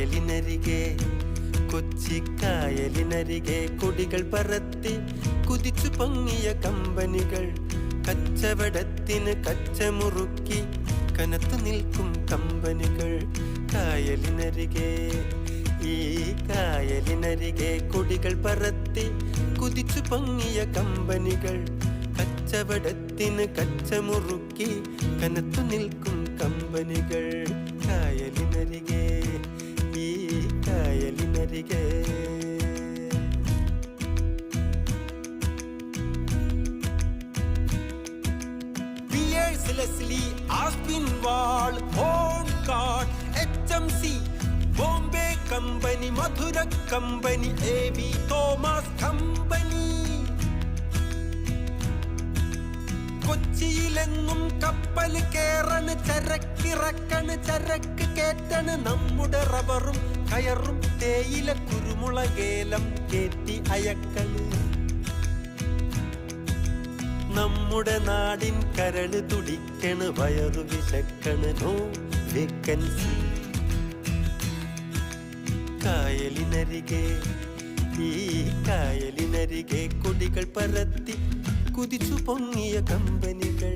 കായലിനരികെ കൊച്ചിക്കായലിനരികെ കൊടികൾ പറത്തി കുതിച്ചു പൊങ്ങിയ കമ്പനികൾ കച്ചവടത്തിന് കച്ചമുറുക്കി കനത്തു നിൽക്കും കമ്പനികൾ കായലിനരികെ ഈ കായലിനരികെ കൊടികൾ പറത്തി കുതിച്ചു പൊങ്ങിയ കമ്പനികൾ കച്ചവടത്തിന് കച്ചമുറുക്കി കനത്തു നിൽക്കും കമ്പനികൾ കായലിനരികെ ഈ കായലിനരികെ Leslie, Aspinwall, Homecourt, HMC, Bombay Company, Mathura Company, A.V. Thomas Company. കൊച്ചിയിലെങ്ങും കപ്പൽ കേറണ് ചരക്കിറക്കണ് ചരക്ക് കേറ്റണ് നമ്മുടെ റബ്ബറും കയറും തേയില കുരുമുളകേലം കേറ്റി അയക്കണ് നമ്മുടെ നാടിൻ കരള് തുടിക്കണ് വയറു വിശക്കണ് നോ വേക്കൻസി കായലിനരികെ ഈ കായലിനരികെ കൊടികൾ പറത്തി കുതിച്ചു പൊങ്ങിയ കമ്പനികൾ